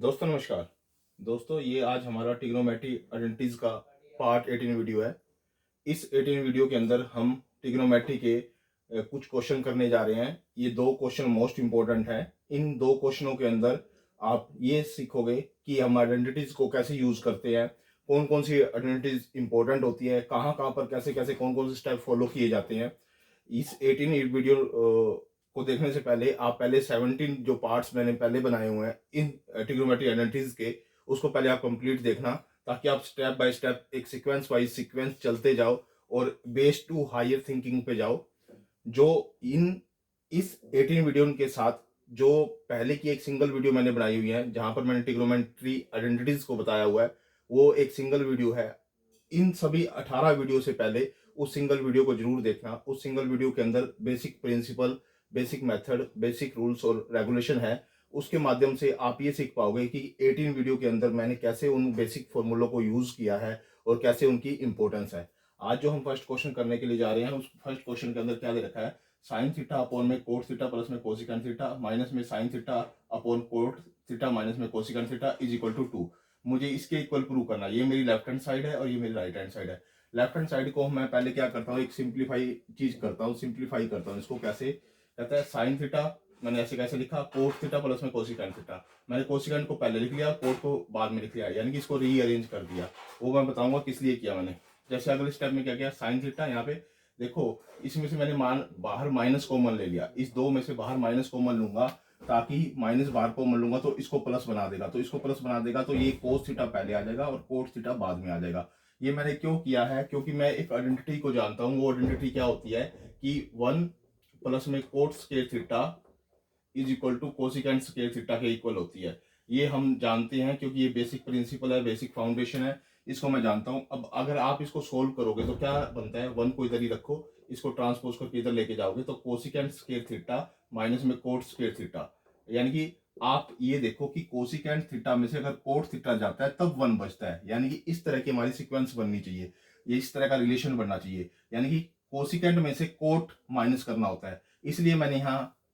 दोस्तों नमस्कार। दोस्तों ये आज हमारा ट्रिग्नोमेट्री आइडेंटिटीज का पार्ट 18 वीडियो है। इस 18 वीडियो के अंदर हम ट्रिग्नोमेट्री के कुछ क्वेश्चन करने जा रहे हैं। ये दो क्वेश्चन मोस्ट इंपॉर्टेंट हैं। इन दो क्वेश्चनों के अंदर आप ये सीखोगे कि हम आइडेंटिटीज को कैसे यूज करते हैं, कौन कौन सी आइडेंटिटीज इंपॉर्टेंट होती है, कहाँ कहाँ पर कैसे कैसे कौन कौन से स्टेप फॉलो किए जाते हैं। इस 18 वीडियो को देखने से पहले आप पहले 17 जो पार्ट्स मैंने पहले बनाए हुए हैं इन ट्रिग्नोमेट्री आइडेंटिटीज के, उसको पहले आप कंप्लीट देखना, ताकि आप स्टेप बाय स्टेप एक सीक्वेंस वाइज सीक्वेंस चलते जाओ और बेस टू हायर थिंकिंग पे जाओ। जो इन इस 18 वीडियो के साथ जो पहले की एक सिंगल वीडियो मैंने बनाई हुई है जहां पर मैंने ट्रिग्नोमेट्री आइडेंटिटीज को बताया हुआ है, वो एक सिंगल वीडियो है। इन सभी 18 वीडियो से पहले उस सिंगल वीडियो को जरूर देखना। उस सिंगल वीडियो के अंदर basic principle, basic method, basic rules और रेगुलेशन है। उसके माध्यम से आप ये सीख पाओगे कि 18 वीडियो के अंदर मैंने कैसे उन बेसिक फॉर्मूलों को यूज किया है और कैसे उनकी इंपॉर्टेंस है। आज जो हम फर्स्ट क्वेश्चन करने के लिए जा रहे हैं, उस फर्स्ट क्वेश्चन के अंदर क्या दे रखा है, साइन थीटा अपॉन में कोट थीटा प्लस में कोसिकेंट थीटा माइनस में sine theta upon cot theta minus में cosecant theta is equal to 2। मुझे इसके इक्वल प्रूव करना है। ये मेरी लेफ्ट हैंड साइड है और ये मेरी राइट हैंड साइड है। लेफ्ट हैंड साइड को मैं पहले क्या करता हूँ, एक सिंप्लीफाई चीज करता हूँ, सिंप्लीफाई करता हूँ। इसको कैसे कहता है, साइन थीटा मैंने ऐसे कैसे लिखा, कोट थीटा प्लस में कोसिकेंट थीटा। मैंने कोसिकेंट को पहले लिख लिया, कोट को बाद में लिख लिया, यानी कि इसको रीअरेंज कर दिया। वो मैं बताऊंगा किस लिए किया मैंने। जैसे अगले स्टेप में क्या किया, साइन थीटा, यहाँ पे देखो इसमें से मैंने मान बाहर माइनस कॉमन ले लिया। इस दो में से बाहर माइनस कॉमन लूंगा, ताकि माइनस बाहर कॉमन लूंगा तो इसको प्लस बना देगा, तो इसको प्लस बना देगा तो ये कोस थीटा पहले आ जाएगा और कोट थीटा बाद में आ जाएगा। ये मैंने क्यों किया है, क्योंकि मैं एक आइडेंटिटी को जानता हूँ। वो आइडेंटिटी क्या होती है कि 1 प्लस में cot square theta is equal to cosecant square theta के इक्वल होती है। ये हम जानते हैं क्योंकि ये बेसिक प्रिंसिपल है, बेसिक फाउंडेशन है, इसको मैं जानता हूं। अब अगर आप इसको सोल्व करोगे तो क्या बनता है, 1 को इधर ही रखो, इसको ट्रांसपोज करके इधर लेके जाओगे तो कोसिकेंट स्क्वायर थीटा माइनस में कोट स्क्वायर थीटा, यानी कि आप ये देखो कि कोसिकेंट थीटा में से अगर कोट थीटा जाता है तब 1 बचता है। यानी कि इस तरह की हमारी सीक्वेंस बननी चाहिए, ये इस तरह का रिलेशन बनना चाहिए। यानी कि कोसिकेंट में से कोट माइनस करना होता है, इसलिए मैंने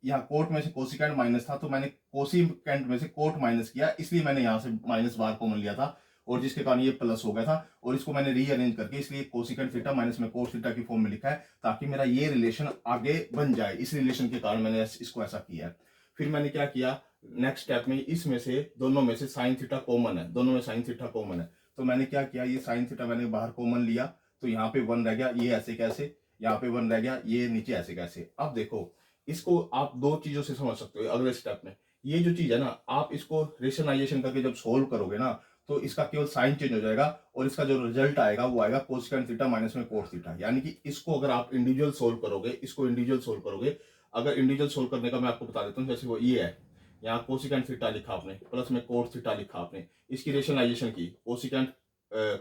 यहाँ कोट में से कोसिकेंट माइनस था तो मैंने कोसिकेंट में से कोट माइनस किया, इसलिए मैंने यहाँ से माइनस बार कॉमन लिया था और जिसके कारण ये प्लस हो गया था। और इसको मैंने रीअरेंज करके इसलिए कोसिकेंट थीटा माइनस में कोट थीटा की फॉर्म में लिखा है, ताकि मेरा ये रिलेशन आगे बन जाए। इस रिलेशन के कारण मैंने इसको ऐसा किया है। फिर मैंने क्या किया, नेक्स्ट स्टेप में इसमें से दोनों में से साइन थीटा कॉमन है, दोनों में साइन थीटा कॉमन है, तो मैंने क्या किया, ये साइन थीटा मैंने बाहर कॉमन लिया तो यहाँ पे 1 रह गया, ये ऐसे कैसे, यहाँ पे 1 रह गया, ये नीचे ऐसे कैसे। अब देखो इसको आप दो चीजों से समझ सकते हो अगले स्टेप में। ये जो चीज है ना, आप इसको रेशनलाइजेशन करके जब सोल्व करोगे ना, तो इसका केवल साइन चेंज हो जाएगा और इसका जो रिजल्ट आएगा वो आएगा कोसिकेंट थीटा माइनस में कोट थीटा। यानी कि इसको अगर आप इंडिविजुअल सोल्व करोगे, इसको इंडिविजुअल सोल्व करोगे, अगर इंडिविजुअल सोल्व करने का मैं आपको बता देता हूँ। जैसे वो ये है, यहाँ कोसिकेंट थीटा लिखा आपने प्लस में कोट थीटा लिखा आपने, इसकी रेशनलाइजेशन की, कोसिकेंट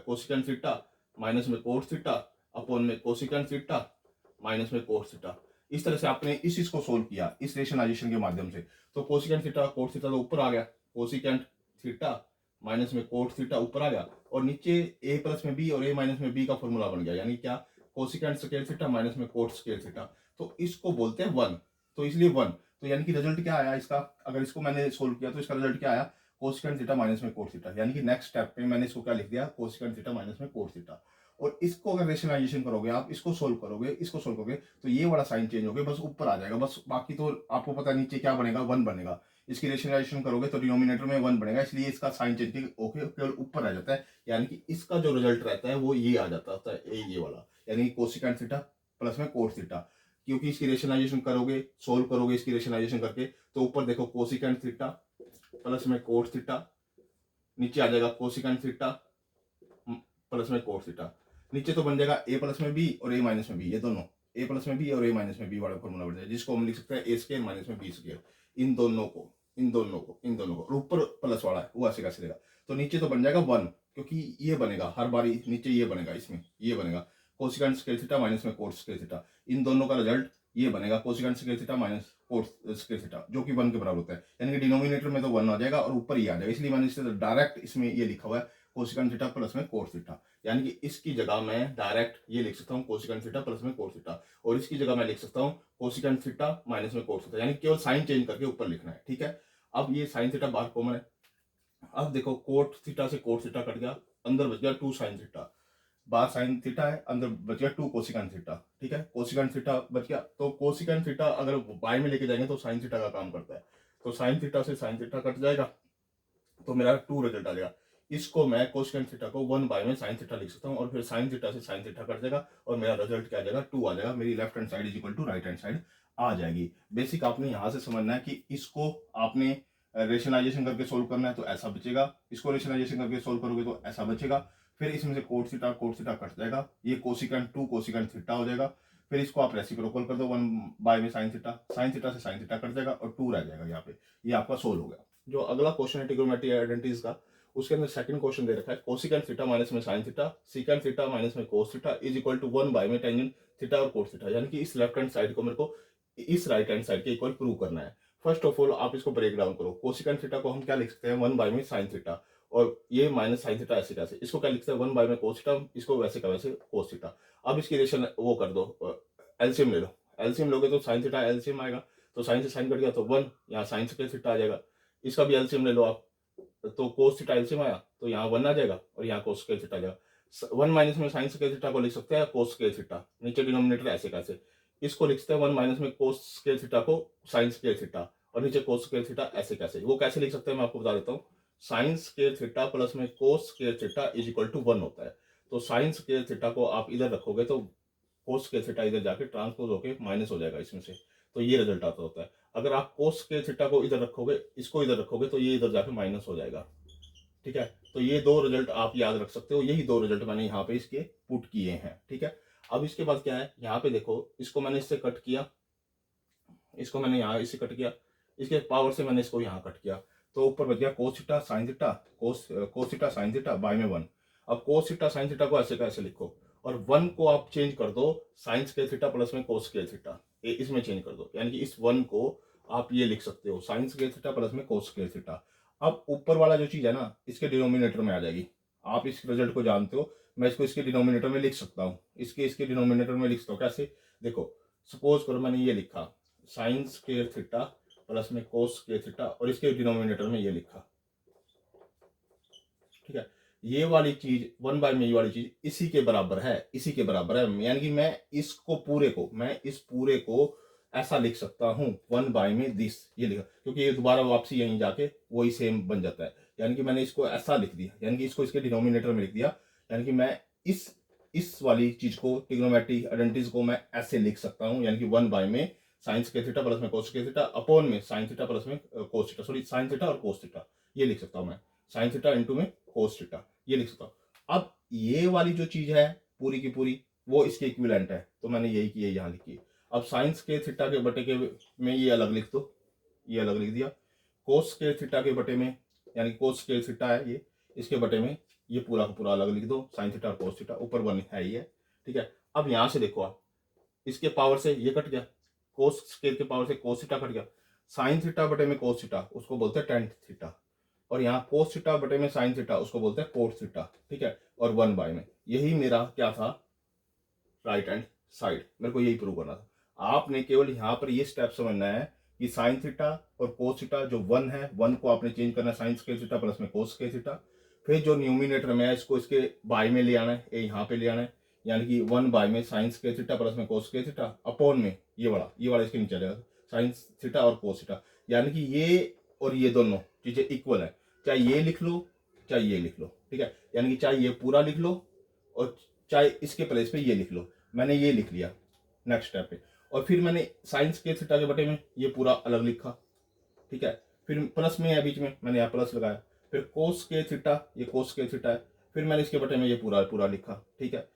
कोसिकेंट थीटा माइनस में कोट थीटा अपॉन में कोसिकेंट थीटा माइनस में कोट थीटा। इस तरह से आपने इस चीज को सोल्व किया इस रेशनलाइजेशन के माध्यम से। तो कोसिकेंट थीटा कोट थीटा तो ऊपर आ गया, कोसिकेंट थीटा माइनस में कोट थीटा ऊपर आ गया, और नीचे ए प्लस में बी और ए माइनस में बी का फॉर्मूला बन गया, यानी क्या, कोसिकेंट स्क्वायर थीटा माइनस में कोट स्क्वायर थीटा। तो इसको बोलते हैं 1, तो इसलिए 1। तो यानी कि रिजल्ट क्या आया इसका, अगर इसको मैंने सोल्व किया तो इसका रिजल्ट क्या आया, कोसिकेंट थीटा माइनस में कोट थीटा। यानी कि नेक्स्ट स्टेप पे मैंने इसको क्या लिख दिया, कोसिकेंट थीटा माइनस में कोट थीटा। और इसको अगर रेशनलाइजेशन करोगे, आप इसको सोल्व करोगे, इसको सोल्व करोगे, तो ये वाला साइन चेंज हो गया, बस ऊपर आ जाएगा बस। बाकी तो आपको पता है नीचे क्या बनेगा, 1 बनेगा। इसकी रेशनलाइजेशन करोगे तो डिनोमिनेटर में 1 बनेगा, इसलिए इसका साइन चेंज होकर केवल ऊपर आ जाता है। यानी कि इसका जो रिजल्ट रहता है वो ये आ जाता है, ये वाला, यानी कि कोसिकेंट थीटा प्लस में कोट थीटा। क्योंकि इसकी रेशनलाइजेशन करोगे, सोल्व करोगे इसकी रेशनलाइजेशन करके, तो ऊपर देखो कोसिकेंट थीटा प्लस में कोट थीटा, नीचे आ जाएगा कोसिकेंट थीटा प्लस में कोट थीटा। नीचे तो बन जाएगा ए प्लस में बी और ए माइनस में बी, ये दोनों ए प्लस में बी और ए माइनस में बी वाला फॉर्मूला बन जाएगा, जिसको हम लिख सकते हैं ए स्क्वायर माइनस में बी स्क्वायर। इन दोनों को, इन दोनों को, इन दोनों को, और ऊपर प्लस वाला है वो ऐसे कैसे देगा, तो नीचे तो बन जाएगा 1, क्योंकि ये बनेगा हर बारी नीचे, ये बनेगा, इसमें ये बनेगा कोसिकेंट स्क्वायर थीटा माइनस में कोट स्क्वायर थीटा। इन दोनों का रिजल्ट ये बनेगा cosecant square theta minus cot square theta, जो कि 1 के बराबर होता है। यानी कि डिनोमिनेटर में तो 1 आ जाएगा और ऊपर ही आ जाएगा, इसलिए मैंने इससे डायरेक्ट इसमें ये लिखा हुआ है कोसिकेंट थीटा प्लस में कोट थीटा। यानी कि इसकी जगह मैं डायरेक्ट ये लिख सकता हूँ कोसिकेंट थीटा प्लस में कोट थीटा, और इसकी जगह मैं लिख सकता हूँ कोसिकेंट थीटा माइनस में कोट थीटा, यानी केवल साइन चेंज करके ऊपर लिखना है। ठीक है, अब ये साइन थीटा बाहर कॉमन है, अब देखो कोट थीटा से कोट थीटा कट गया, अंदर बच गया 2 साइन थीटा, बाहर साइन थीटा है, अंदर बच गया 2 कोसिकन थीटा। ठीक है, कोसिकन थीटा बच गया, तो कोसिकन थीटा अगर बाय में लेके जाएंगे तो साइन थीटा का काम करता है, तो साइन थीटा से साइन थीटा कट जाएगा, तो मेरा 2 रिजल्ट आ जाएगा। इसको मैं कोसिकन थीटा को 1 बाय में साइन थीटा लिख सकता हूँ, और फिर साइन थीटा से साइन थीटा कट जाएगा और मेरा रिजल्ट क्या आ जाएगा, 2 आ जाएगा। मेरी left hand side is equal to right hand side आ जाएगी। बेसिक आपने यहाँ से समझना है कि इसको आपने रेशनलाइजेशन करके सोल्व करना है तो ऐसा बचेगा, इसको रेशनलाइजेशन करके सोल्व करोगे तो ऐसा बचेगा, फिर इसमें से कोट थीटा कट जाएगा, ये कोसिकन 2 कोसिकन थीटा हो जाएगा, फिर इसको आप रेसिप्रोकल कर दो 1 बाय में साइन थीटा से साइन थीटा कट जाएगा और 2 रह जाएगा यहाँ पे। ये आपका सोल्व हो गया। जो अगला क्वेश्चन है ट्रिग्नोमेट्री आइडेंटिटीज का, उसके अंदर सेकंड क्वेश्चन दे रखा है कोसिकन थीटा माइनस में sine theta, secant theta minus में cos theta is equal to 1 by में टेंजेंट थीटा और कोस थीटा, यानी कि इस लेफ्ट हैंड साइड को मेरे को इस राइट हैंड साइड के इक्वल प्रूव करना है। फर्स्ट ऑफ ऑल आप इसको ब्रेक डाउन करो, कोसिकन थीटा को हम क्या लिख सकते हैं 1 बाय में साइन थीटा, और ये माइनस साइन थीटा ऐसे कैसे, इसको क्या लिखते हैं 1 बाय में कोस थीटा, इसको वैसे का वैसे कोस थीटा। अब इसकी रेशन वो कर दो, एलसीएम ले लो, एलसीएम लोगे तो साइन थीटा एलसीएम आएगा, तो साइन से साइन कट गया तो 1, यहाँ साइन से थीटा आ जाएगा। इसका भी एलसीएम ले लो आप, तो कोस थीटा एलसीएम आया तो यहाँ 1 आ जाएगा और यहाँ कोस स्क्वायर थीटा आ जाएगा। 1 माइनस में साइन स्क्वायर थीटा को लिख सकते हैं कोस स्क्वायर थीटा, नीचे डिनोमिनेटर ऐसे कैसे, इसको लिख सकते हैं 1 माइनस में कोस स्क्वायर थीटा को साइन स्क्वायर थीटा, और नीचे कोस स्क्वायर थीटा ऐसे कैसे, वो कैसे लिख सकते हैं मैं आपको बता देता हूँ। साइन स्क्वायर थीटा प्लस में cos square theta is equal to 1 होता है, तो साइन स्क्वायर थीटा को आप इधर रखोगे तो कोस स्क्वायर थीटा इधर जाके ट्रांसपोज होके माइनस हो जाएगा इसमें से, तो ये रिजल्ट आता होता है। अगर आप कोस स्क्वायर थीटा को इधर रखोगे, इसको इधर रखोगे तो ये इधर जाके माइनस हो जाएगा। ठीक है, तो ये 2 रिजल्ट आप याद रख सकते हो, यही 2 रिजल्ट मैंने यहाँ पे इसके पुट किए हैं। ठीक है, अब इसके बाद क्या है, यहाँ पे देखो इसको मैंने इससे कट किया, इसको मैंने यहाँ इससे कट किया, इसके पावर से मैंने इसको यहाँ कट किया, तो ऊपर बच गया cos theta sine theta, cos theta sine theta by में 1। अब कोस थीटा साइन थीटा को ऐसे कैसे लिखो, और 1 को आप चेंज कर दो साइन स्क्वायर थीटा प्लस में कोस स्क्वायर थीटा, इसमें चेंज कर दो, यानी कि इस 1 को आप ये लिख सकते हो साइन स्क्वायर थीटा प्लस में कोस स्क्वायर थीटा। अब ऊपर वाला जो चीज है ना इसके डिनोमिनेटर में आ जाएगी, आप इस रिजल्ट को जानते हो, मैं इसको इसके डिनोमिनेटर में लिख सकता हूँ, इसके डिनोमिनेटर में लिख सकता हूँ कैसे, देखो सपोज करो मैंने ये लिखा साइन स्क्वायर थीटा प्लस में कोस स्क्वायर थीटा, और इसके डिनोमिनेटर में ये लिखा। ठीक है, ये वाली चीज 1 बाय में ये वाली चीज इसी के बराबर है, इसी के बराबर है, यानी कि मैं इसको पूरे को, मैं इस पूरे को ऐसा लिख सकता हूँ 1 बाय में दिस, ये लिखा, क्योंकि ये दोबारा वापसी यहीं जाके वही सेम बन जाता है, यानी कि मैंने इसको ऐसा लिख दिया, यानी कि इसको इसके डिनोमिनेटर में लिख दिया, यानी कि मैं इस वाली चीज को ट्रिग्नोमेट्री आइडेंटिटीज को मैं ऐसे लिख सकता हूँ, यानी कि 1 बाय में साइन स्क्वायर थीटा प्लस में कोस स्क्वायर थीटा अपॉन में साइन थीटा प्लस में cos theta, sorry sine theta और कोस थीटा, ये लिख सकता हूँ मैं, साइन थीटा इंटू में कोस थीटा, ये लिख सकता हूँ। अब ये वाली जो चीज है पूरी की पूरी वो इसके इक्विवेलेंट है, तो मैंने यही किया यहाँ लिखी। अब साइन स्क्वायर थीटा के बटे के में ये अलग लिख दो, ये अलग लिख दिया, कोस स्क्वायर थीटा के बटे में, यानी कोस स्क्वायर थीटा है ये, इसके बटे में ये पूरा का पूरा अलग लिख दो, साइन थीटा और कोस थीटा, ऊपर 1 है ही है। ठीक है, अब यहां से देखो आप, इसके पावर से ये कट गया, कोस स्क्वायर के पावर से कोस थीटा कट गया, साइन थीटा बटे में कोस थीटा उसको बोलते हैं टेन थीटा, और यहाँ कोस थीटा बटे में साइन थीटा उसको बोलते हैं कोट थीटा। ठीक है, और 1 बाय में, यही मेरा क्या था राइट हैंड साइड, मेरे को यही प्रूव करना था। आपने केवल यहाँ पर ये स्टेप समझना है कि साइन थीटा और कोस थीटा जो 1 है, 1 को आपने चेंज करना है साइन स्क्वायर थीटा प्लस में कोस स्क्वायर थीटा, फिर जो न्यूमिनेटर में है इसको इसके बाय में ले आना है, ये यहाँ पे ले आना है, यानी कि 1 बाय में साइन स्क्वायर थीटा प्लस में कोस स्क्वायर थीटा अपॉन में ये वाला इसके नीचे आ जाएगा साइन थीटा और कोस थीटा, यानी कि ये और ये दोनों चीजें इक्वल है, चाहे ये लिख लो चाहे ये लिख लो। ठीक है, यानी कि चाहे ये पूरा लिख लो और चाहे इसके प्लेस पे ये लिख लो, मैंने ये लिख लिया नेक्स्ट स्टेप पे, और फिर मैंने साइन स्क्वायर थीटा के बटे में ये पूरा अलग लिखा। ठीक है, फिर प्लस में है बीच में, मैंने यहाँ प्लस लगाया, फिर कोस स्क्वायर थीटा, ये कोस स्क्वायर थीटा है, फिर मैंने इसके बटे में ये पूरा पूरा लिखा। ठीक है,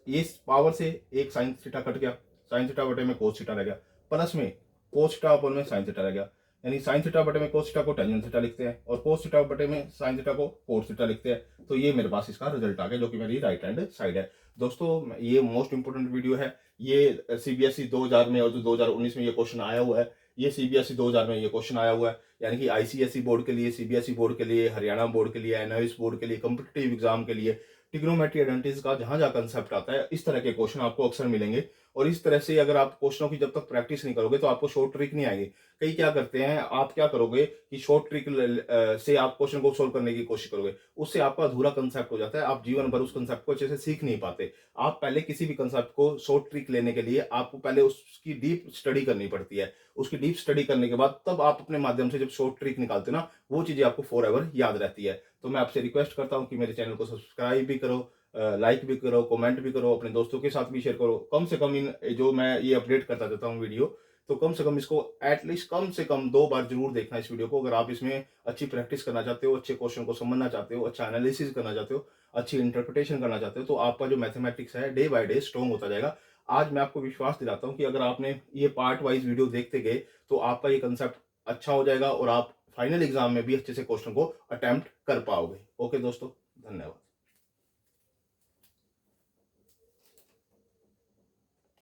इस पावर से एक साइन थीटा कट गया, साइन थीटा बटे में कोस थीटा रह गया, प्लस में कोस थीटा अपॉन में साइन थीटा रह गया, यानी साइन थीटा बटे में कोस थीटा को टेंजेंट थीटा लिखते हैं और कोस थीटा बटे में साइन थीटा को कोस थीटा लिखते हैं, तो ये मेरे पास इसका रिजल्ट आ गया जो कि मेरी राइट हैंड साइड है। दोस्तों ये मोस्ट इंपोर्टेंट वीडियो है, ये सीबीएसई 2000 में और जो 2019 में ये क्वेश्चन आया हुआ है, ये सीबीएसई 2000 में ये क्वेश्चन आया हुआ है, यानी कि आईसीएसई बोर्ड के लिए, सीबीएसई बोर्ड के लिए, हरियाणा बोर्ड के लिए, एनआईएस बोर्ड के लिए, कॉम्पिटिटिव एग्जाम के लिए ट्रिग्नोमेट्री आइडेंटिटीज का जहां जहां कंसेप्ट आता है इस तरह के क्वेश्चन आपको अक्सर मिलेंगे, और इस तरह से अगर आप क्वेश्चनों की जब तक प्रैक्टिस नहीं करोगे तो आपको शॉर्ट ट्रिक नहीं आएगी। कई क्या करते हैं, आप क्या करोगे कि शॉर्ट ट्रिक से आप क्वेश्चन को सोल्व करने की कोशिश करोगे, उससे आपका अधूरा कंसेप्ट हो जाता है, आप जीवन भर उस कंसेप्ट को अच्छे से सीख नहीं पाते। आप पहले किसी भी कंसेप्ट को शॉर्ट ट्रिक लेने के लिए आपको पहले उसकी डीप स्टडी करनी पड़ती है। उसकी डीप स्टडी करने के बाद तब आप अपने माध्यम से जब शॉर्ट ट्रिक निकालते हो ना, वो चीजें आपको फॉर एवर याद रहती है। तो मैं आपसे रिक्वेस्ट करता हूँ कि मेरे चैनल को सब्सक्राइब भी करो, लाइक भी करो, कमेंट भी करो, अपने दोस्तों के साथ भी शेयर करो। कम से कम इन जो मैं ये अपडेट करता रहता हूँ वीडियो, तो कम से कम इसको एटलीस्ट कम से कम 2 बार जरूर देखना इस वीडियो को। अगर आप इसमें अच्छी प्रैक्टिस करना चाहते हो, अच्छे क्वेश्चन को समझना चाहते हो, अच्छा एनालिसिस करना चाहते हो, अच्छी इंटरप्रिटेशन करना चाहते हो, तो आपका जो मैथमेटिक्स है डे बाय डे स्ट्रॉन्ग होता जाएगा। आज मैं आपको विश्वास दिलाता हूँ कि अगर आपने ये पार्ट वाइज वीडियो देखते गए तो आपका ये कंसेप्ट अच्छा हो जाएगा और आप फाइनल एग्जाम में भी अच्छे से क्वेश्चन को अटेम्प्ट कर पाओगे। ओके दोस्तों, धन्यवाद।